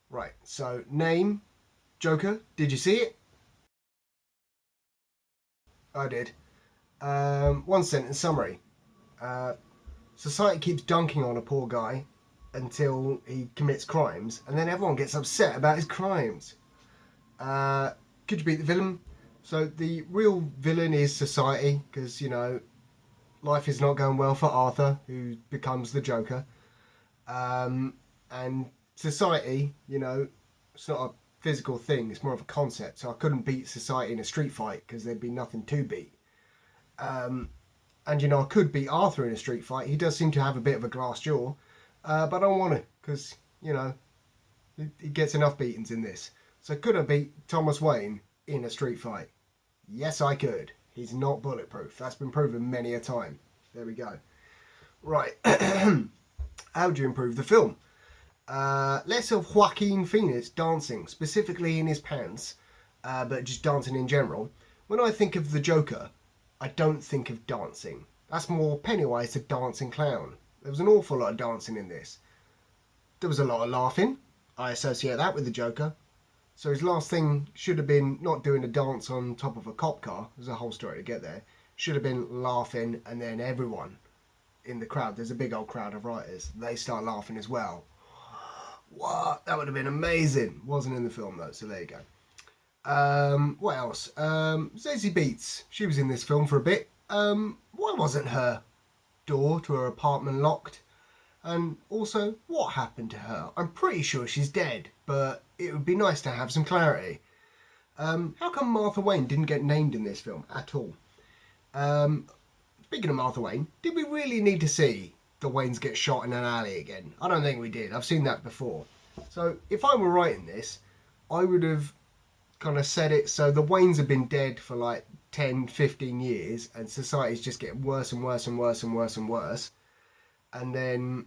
Right, so name, Joker. Did you see it? I did. One sentence summary. Uh, Society keeps dunking on a poor guy until he commits crimes, and then everyone gets upset about his crimes. Uh, could you beat the villain? So the real villain is society, because life is not going well for Arthur, who becomes the Joker. Um, and society, it's not a physical thing; it's more of a concept. So I couldn't beat society in a street fight because there'd be nothing to beat. Um, and I could beat Arthur in a street fight. He does seem to have a bit of a glass jaw, but I don't want to because he gets enough beatings in this. So could I beat Thomas Wayne in a street fight? Yes, I could. He's not bulletproof. That's been proven many a time. There we go. Right. How do you improve the film? Less of Joaquin Phoenix dancing, specifically in his pants, but just dancing in general. When I think of the Joker, I don't think of dancing. That's more Pennywise the dancing clown. There was an awful lot of dancing in this. There was a lot of laughing. I associate that with the Joker. So his last thing should have been not doing a dance on top of a cop car. There's a whole story to get there. Should have been laughing, and then everyone in the crowd, there's a big old crowd of writers, they start laughing as well. What? That would have been amazing. Wasn't in the film though, so there you go. What else? Zazie Beetz. She was in this film for a bit. Why wasn't her door to her apartment locked? And also, what happened to her? I'm pretty sure she's dead, but it would be nice to have some clarity. How come Martha Wayne didn't get named in this film at all? Um, Speaking of Martha Wayne, did we really need to see the Waynes get shot in an alley again? I don't think we did. I've seen that before. So if I were writing this, I would have kind of said it so the Waynes have been dead for like 10, 15 years and society's just getting worse and worse and worse and worse and worse. And then,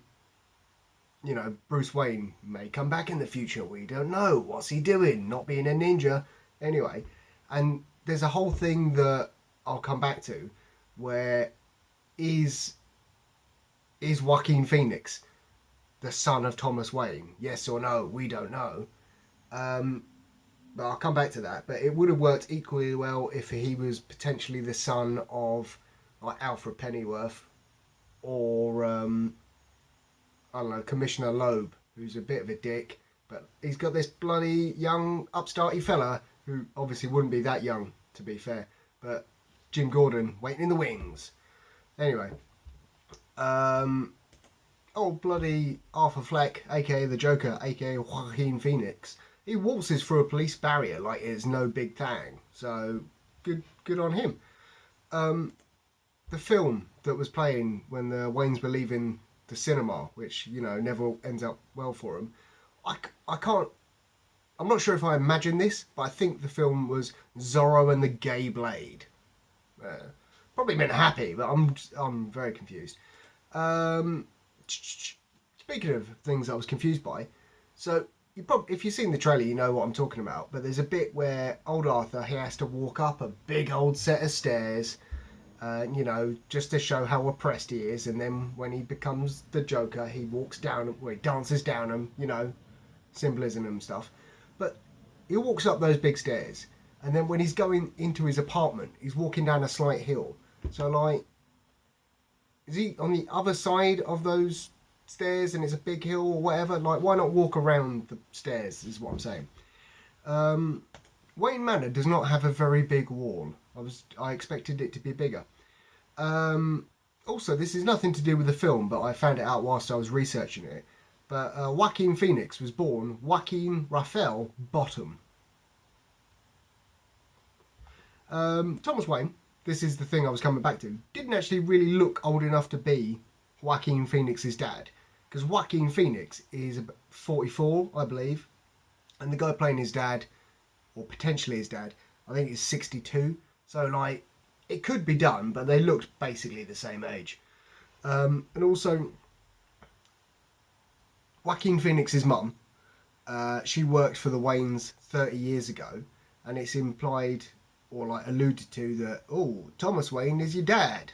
Bruce Wayne may come back in the future. We don't know. What's he doing? Not being a ninja. Anyway, and there's a whole thing that I'll come back to where is is Joaquin Phoenix the son of Thomas Wayne? Yes or no? We don't know. Um, but I'll come back to that. But it would have worked equally well if he was potentially the son of like Alfred Pennyworth or I don't know, Commissioner Loeb, who's a bit of a dick, but he's got this bloody young upstarty fella who obviously wouldn't be that young, to be fair, but Jim Gordon waiting in the wings. Anyway, um, oh bloody Arthur Fleck, aka the Joker, aka Joaquin Phoenix, he waltzes through a police barrier like it's no big thing. So good on him. Um, the film that was playing when the Waynes were leaving the cinema, which never ends up well for them. I can't. I'm not sure if I imagine this, but I think the film was Zorro and the Gay Blade. Uh, Probably meant happy, but I'm very confused. Um, Speaking of things I was confused by, so if you've seen the trailer, you know what I'm talking about. But there's a bit where old Arthur he has to walk up a big old set of stairs just to show how oppressed he is. And then when he becomes the Joker, he walks down, well, he dances down them, symbolism and stuff. But he walks up those big stairs, and then when he's going into his apartment, he's walking down a slight hill. So, like, is he on the other side of those stairs and it's a big hill or whatever? Like, why not walk around the stairs, is what I'm saying. Um, Wayne Manor does not have a very big wall. I expected it to be bigger. Also, this is nothing to do with the film, but I found it out whilst I was researching it. But Joaquin Phoenix was born Joaquin Raphael Bottom. Thomas Wayne, this is the thing I was coming back to, didn't actually really look old enough to be Joaquin Phoenix's dad. Because Joaquin Phoenix is about 44, I believe. And the guy playing his dad, or potentially his dad, I think he's 62. So, like, it could be done, but they looked basically the same age. And also, Joaquin Phoenix's mum, she worked for the Waynes 30 years ago, and it's implied or like alluded to that, oh, Thomas Wayne is your dad.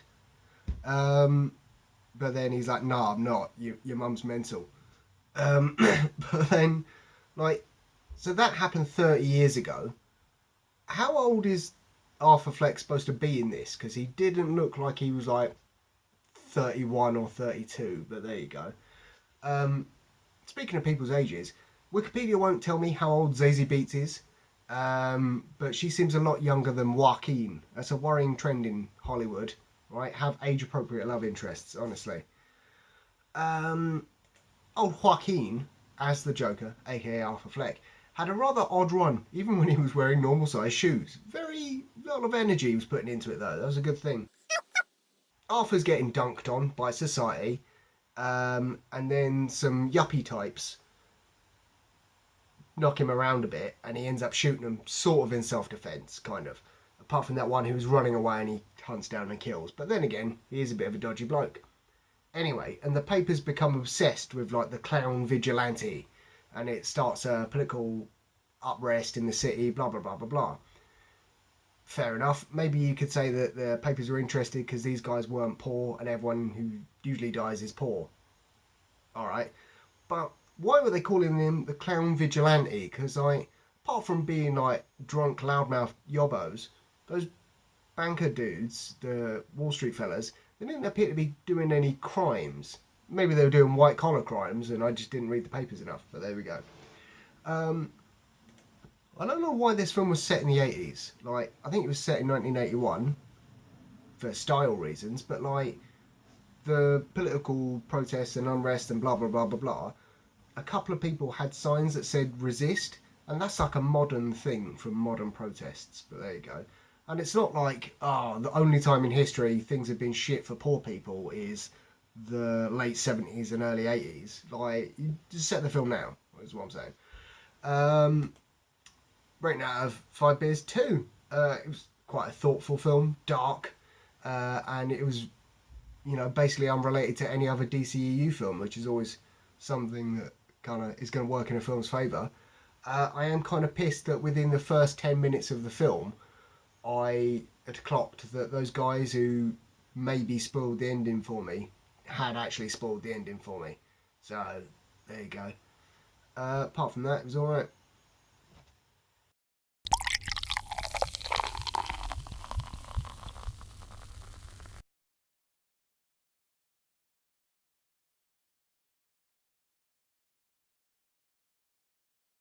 But then he's like, no, I'm not. Your mum's mental. But then Like, so that happened 30 years ago. How old is Arthur Fleck supposed to be in this? Because he didn't look like he was like 31 or 32, but there you go. Um, Speaking of people's ages, Wikipedia won't tell me how old Zazie Beetz is, but she seems a lot younger than Joaquin. That's a worrying trend in Hollywood, right? Have age appropriate love interests, honestly. Um, Old Joaquin, as the Joker, aka Arthur Fleck, had a rather odd run, even when he was wearing normal sized shoes. Very lot of energy he was putting into it, though. That was a good thing. Arthur's getting dunked on by society, and then some yuppie types knock him around a bit, and he ends up shooting them sort of in self-defense, kind of. Apart from that one who's running away and he hunts down and kills. But then again, he is a bit of a dodgy bloke. Anyway, and the papers become obsessed with like the clown vigilante, and it starts a political unrest in the city, blah blah blah blah blah. Fair enough. Maybe you could say that the papers were interested because these guys weren't poor, and everyone who usually dies is poor. All right, but why were they calling him the clown vigilante? Because apart from being like drunk loudmouth yobbos, those banker dudes, the Wall Street fellas, they didn't appear to be doing any crimes. Maybe they were doing white collar crimes, and I just didn't read the papers enough. But there we go. Um, I don't know why this film was set in the 80s. Like, I think it was set in 1981 for style reasons, but like the political protests and unrest and blah blah blah blah blah, a couple of people had signs that said resist, and that's like a modern thing from modern protests. But there you go. And it's not like, oh, the only time in history things have been shit for poor people is the late 70s and early 80s. Like, you just set the film now, is what I'm saying. Um, Rating out of 5 beers, 2. It was quite a thoughtful film, dark, and it was, basically unrelated to any other DCEU film, which is always something that kind of is going to work in a film's favour. I am kind of pissed that within the first 10 minutes of the film, I had clocked that those guys who maybe spoiled the ending for me had actually spoiled the ending for me. So, there you go. Apart from that, it was alright.